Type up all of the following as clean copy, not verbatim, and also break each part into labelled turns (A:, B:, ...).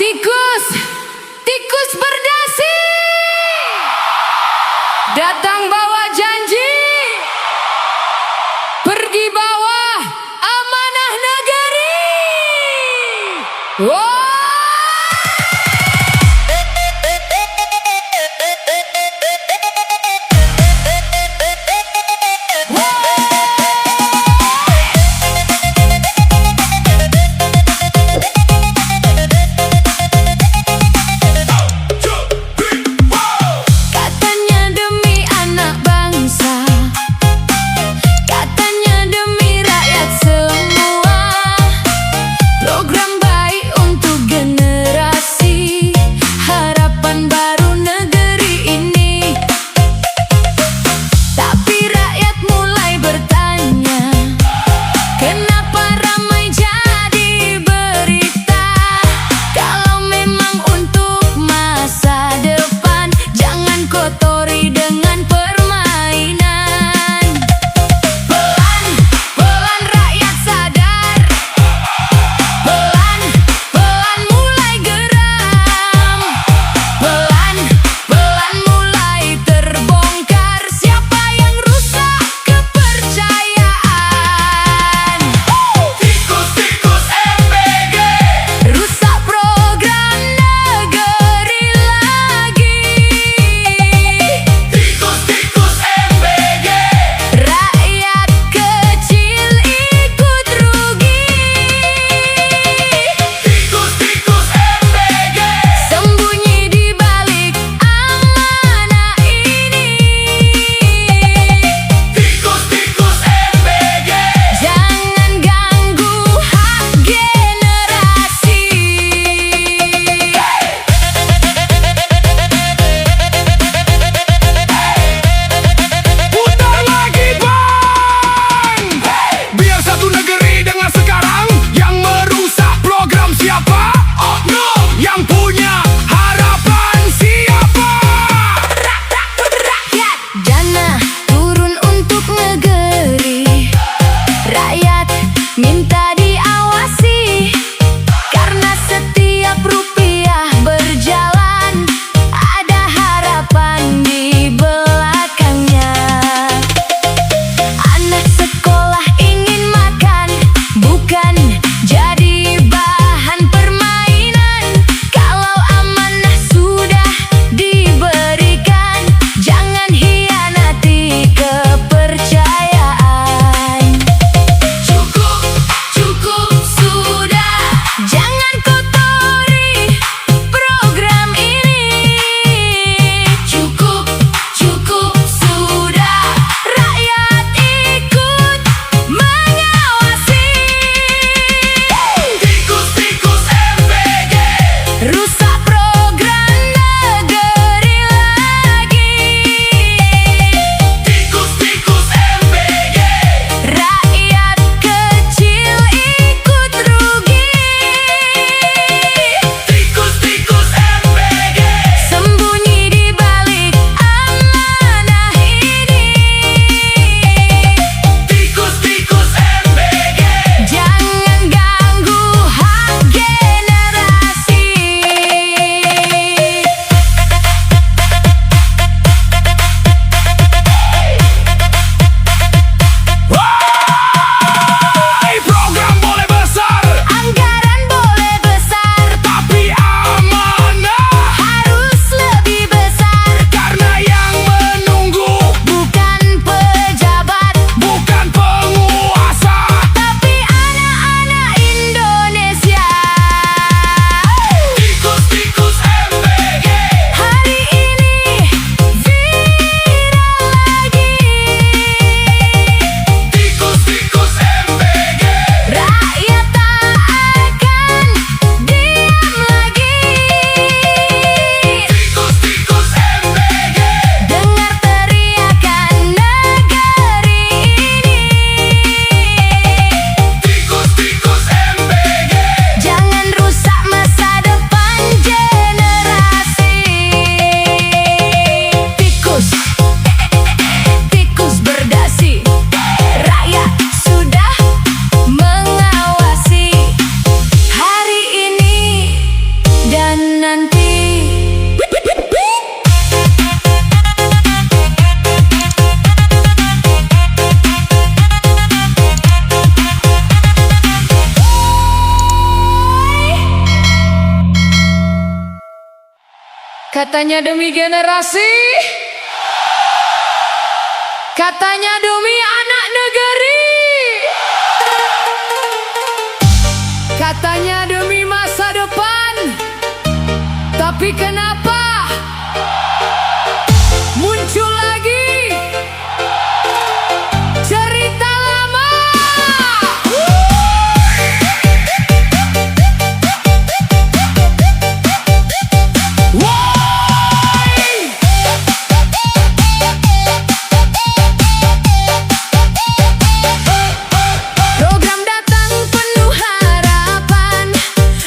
A: Tikus, tikus berdasi, datang bawa janji, pergi bawa amanah negeri. Wow. Program baik untuk Katanya demi generasi, katanya demi anak negeri, katanya demi masa depan. Tapi kenapa muncul lagi cerita lama? Program datang penuh harapan,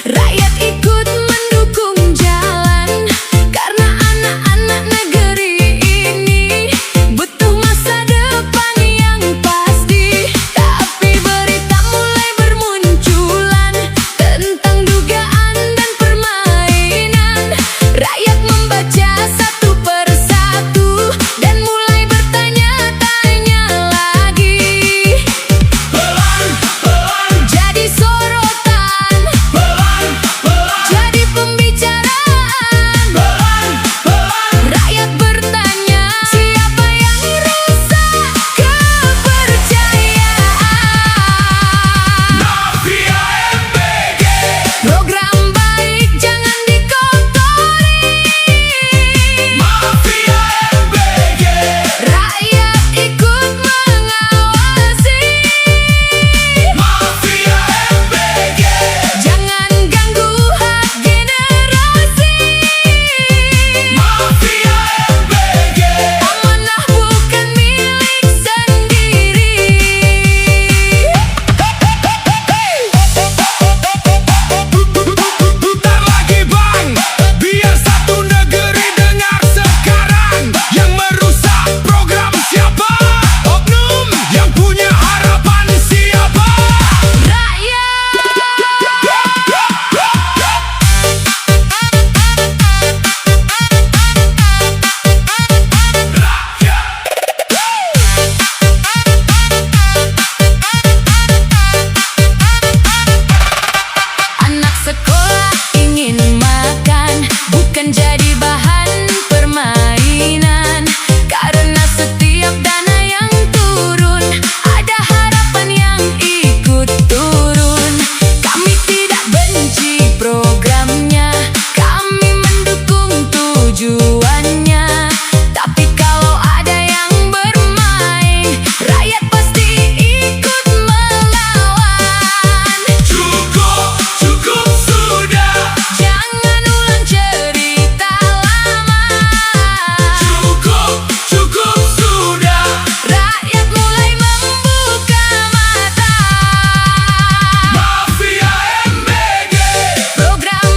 A: rakyat ikut mendukung jalan. Karena anak-anak negeri ini butuh masa depan yang pasti. Tapi berita mulai bermunculan tentang dugaan dan permainan. Rakyat membaca satu persatu dan mulai bertanya-tanya lagi. Jadi sorotan, jadi pembicaraan. Rakyat bertanya, siapa yang rusak kepercayaan?
B: Mafia MBG,
A: Program baik jangan dikotori.
B: Mafia MBG,
A: Rakyat ikut mengawasi.
B: Mafia MBG,
A: Jangan ganggu hak generasi.
B: Mafia MBG.
A: Amanah bukan milik sendiri.
B: Putar lagi bang, biar satu negeri dengar sekarang. Yang merusak program siapa? Oknum yang punya harapan siapa?
A: Anak sekolah ingin makan, bukan jadi bahan permainan. Karena setiap dana yang turun, ada harapan yang ikut turun. Kami tidak benci programnya, kami mendukung tujuannya. Tapi kalau ada yang bermain, rakyat pasti ikut melawan.
B: Cukup, cukup sudah.
A: Jangan ulang cerita lama.
B: Cukup, cukup sudah.
A: Rakyat mulai membuka mata.
B: Mafia MBG,
A: Program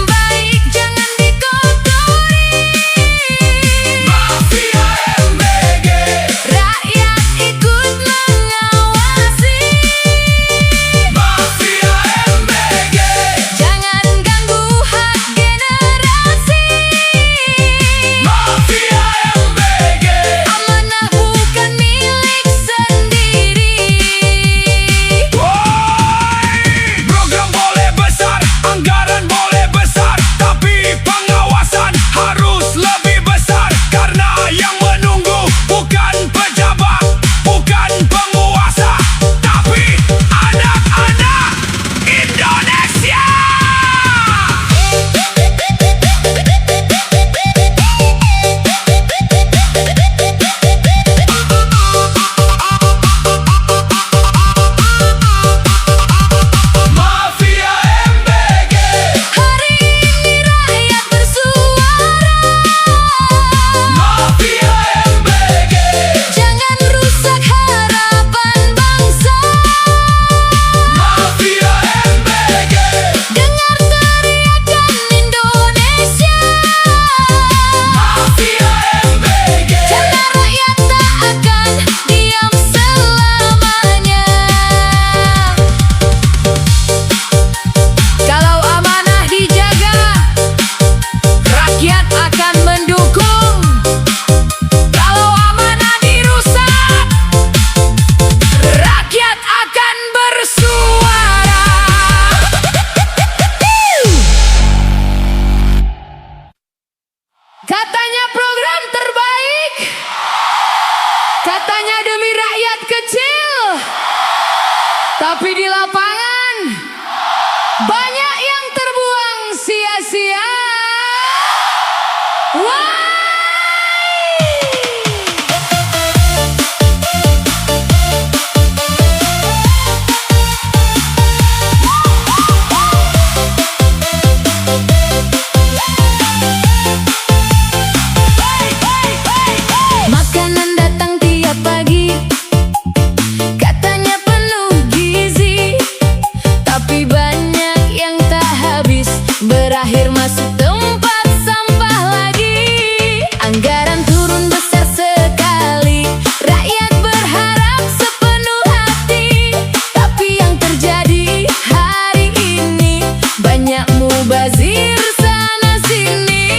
A: berakhir masuk tempat sampah lagi. Anggaran turun besar sekali, rakyat berharap sepenuh hati. Tapi yang terjadi hari ini banyak mubazir sana sini.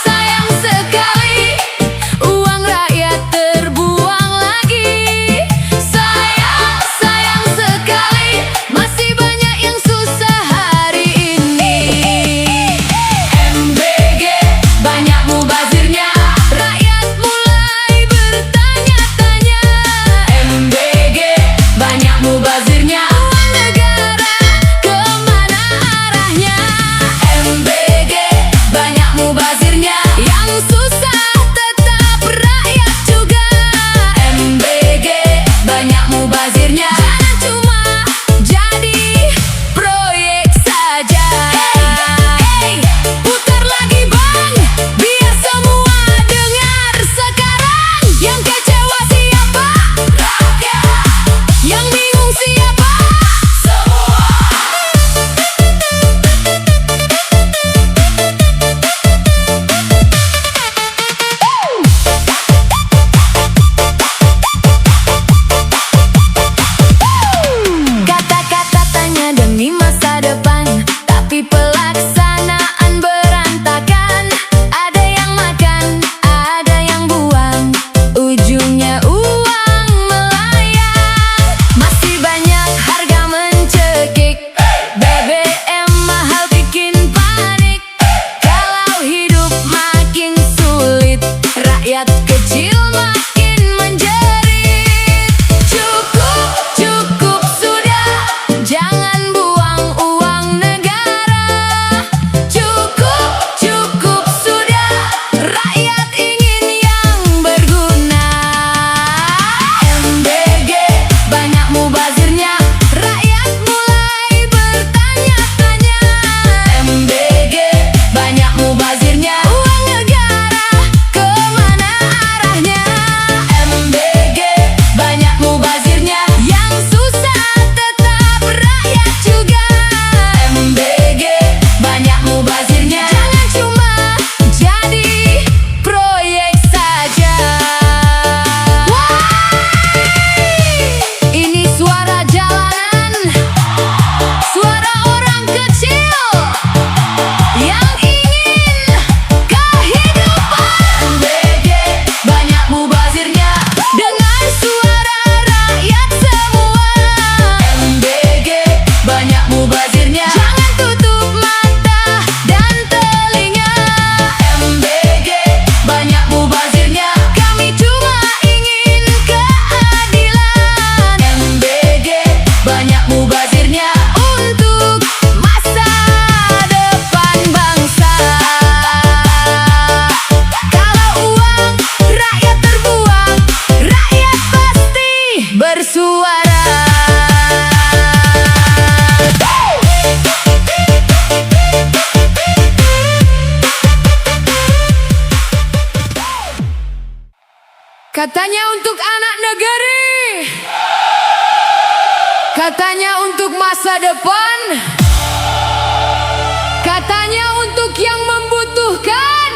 A: Sayang sekali, uang rakyat terbuang lagi. Sayang sekali, masih banyak yang susah hari ini. MBG banyak mubazirnya, rakyat mulai bertanya-tanya. MBG banyak mubazirnya, uang negara kemana arahnya? MBG banyak mubazirnya, yang susah tetap rakyat juga. MBG banyak mubazirnya, jangan cuma jadi proyek saja. Hey, putar lagi bang, biar semua dengar sekarang. Yang kecewa siapa? Rakyat. Yang bingung siapa? Semua. Kata-kata tanya demi masa depan, tapi pelaksanaan berantakan. Ada yang makan, ada yang buang, ujungnya uang melayang. Masih banyak harga mencekik, BBM mahal bikin panik. Kalau hidup makin sulit, rakyat kecil makin menjerit. Cukup sudah, jangan buang uang negara. Cukup sudah, rakyat ingin yang berguna. MBG banyak mubazirnya, rakyat mulai bertanya-tanya. MBG banyak mubazirnya, uang negara kemana arahnya? MBG banyak mubazirnya, yang susah tetap rakyat juga. MBG banyak mubazirnya, jangan cuma jadi proyek saja. Ini suara jalanan, suara orang kecil yang ingin kehidupan. MBG banyak mubazirnya, dengar suara rakyat semua. MBG banyak mubazirnya, jangan tutup mata dan telinga. MBG banyak mubazirnya, kami cuma ingin keadilan. MBG banyak mubazirnya, untuk masa depan bangsa. Kalau uang rakyat terbuang, rakyat pasti bersuara. Katanya untuk anak negeri, katanya untuk masa depan, katanya untuk yang membutuhkan.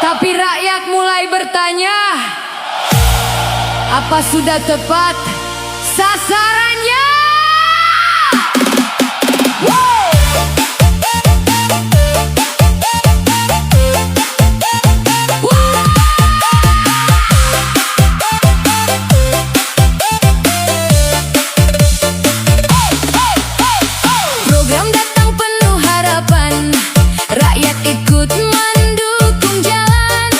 A: Tapi rakyat mulai bertanya, apa sudah tepat sasarannya? Program datang penuh harapan, rakyat ikut mendukung jalan.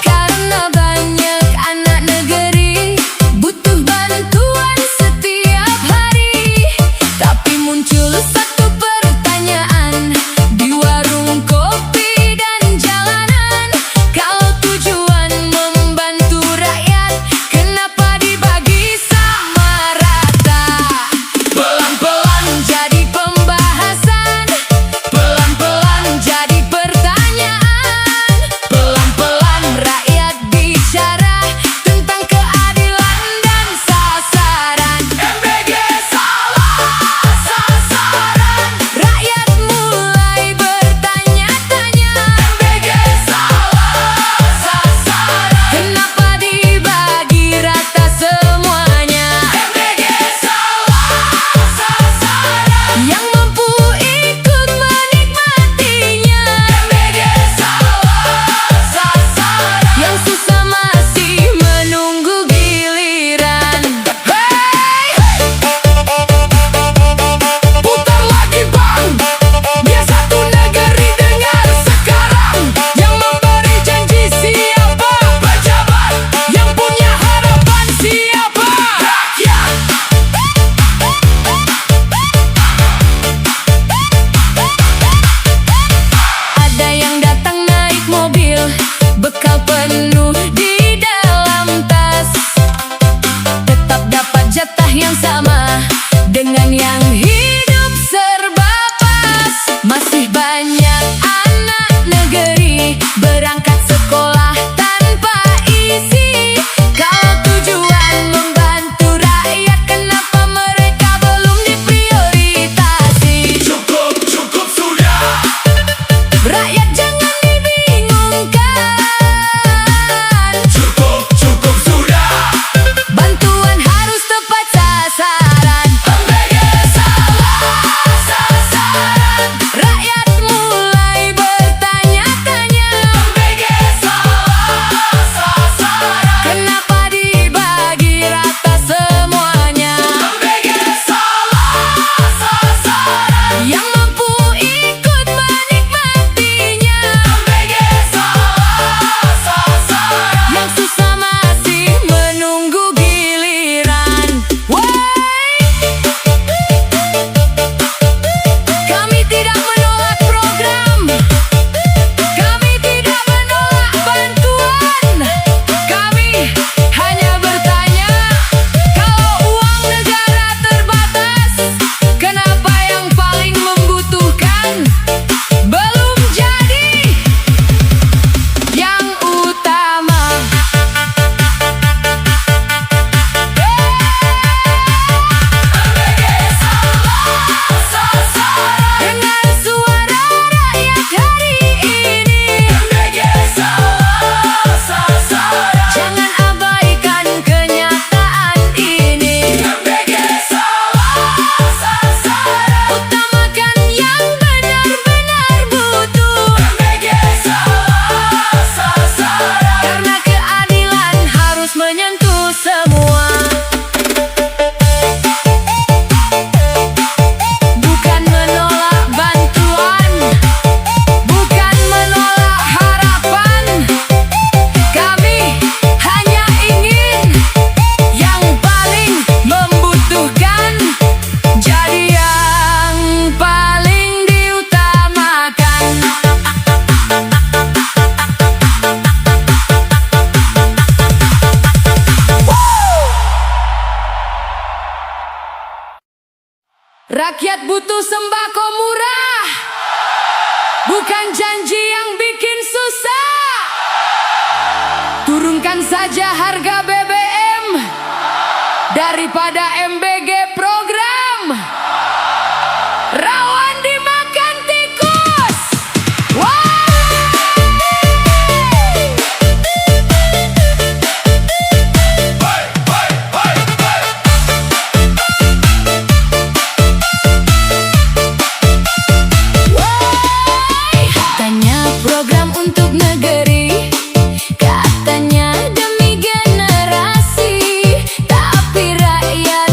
A: Karena banyak anak negeri butuh bantuan setiap hari. Rakyat butuh sembako murah, bukan janji yang bikin susah. Turunkan saja harga BBM daripada MBG program rawan dimakan tikus. Katanya program untuk negeri, katanya demi generasi, tapi rakyat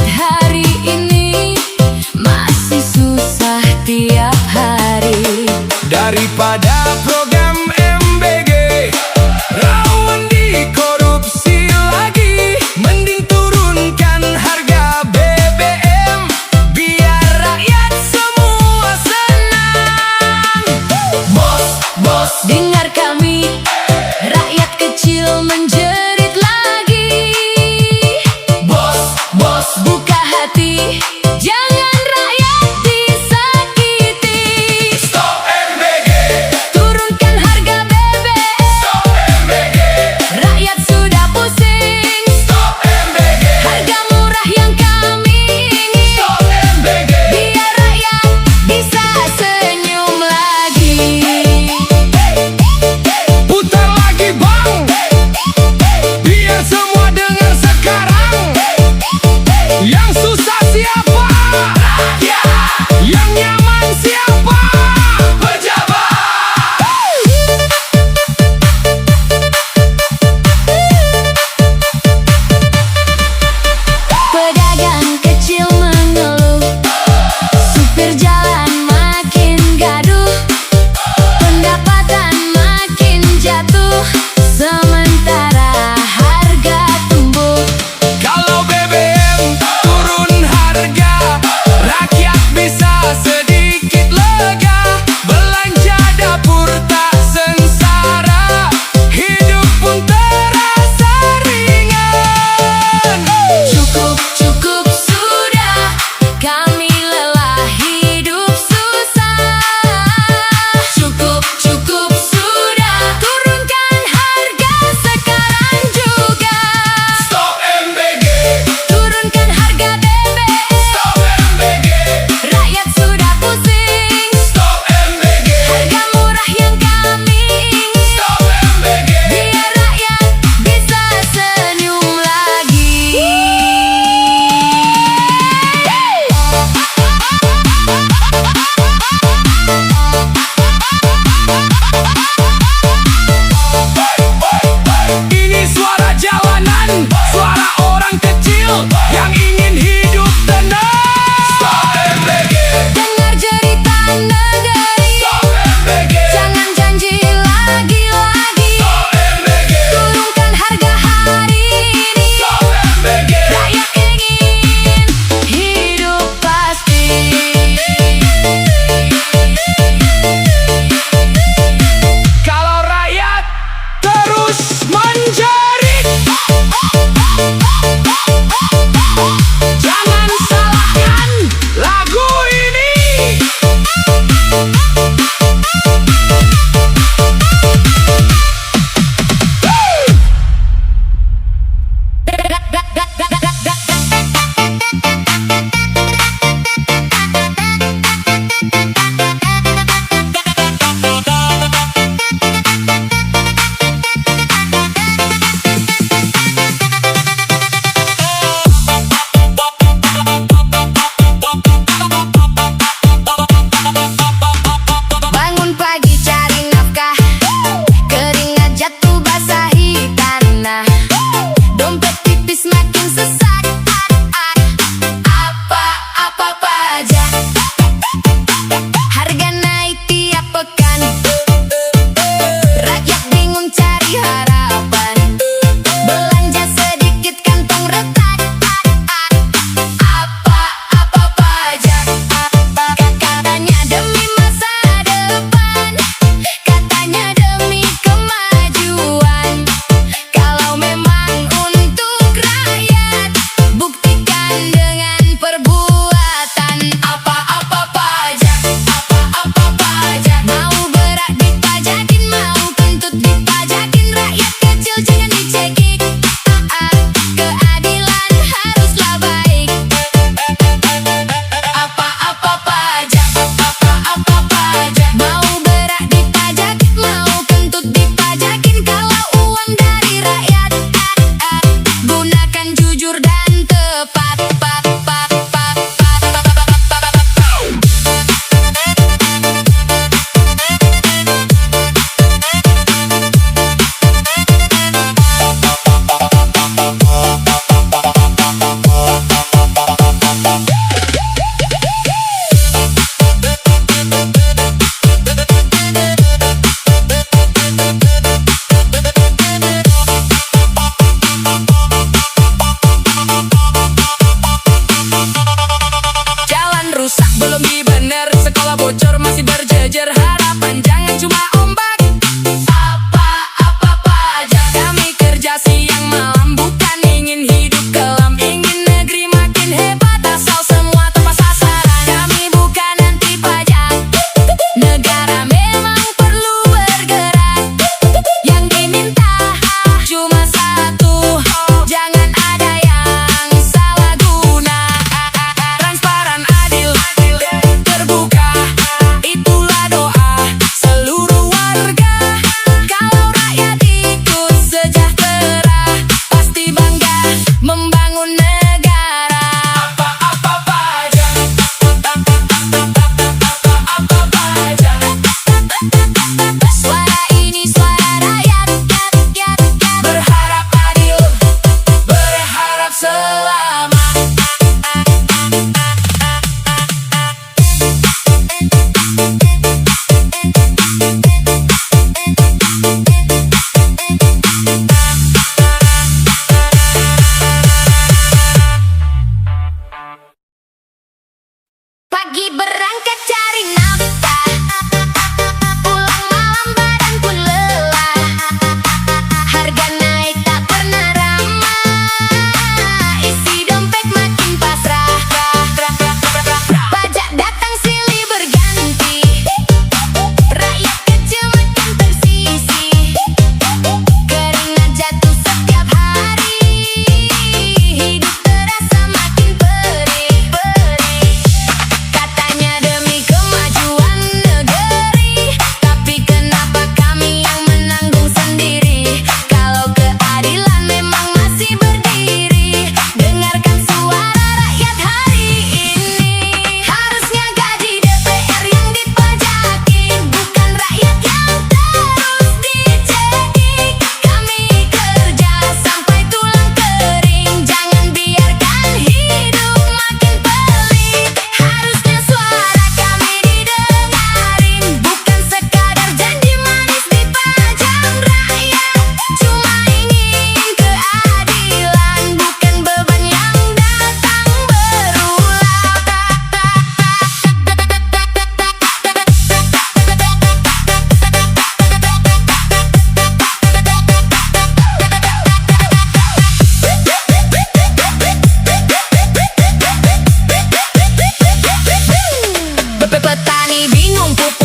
A: Kami bingung pupuk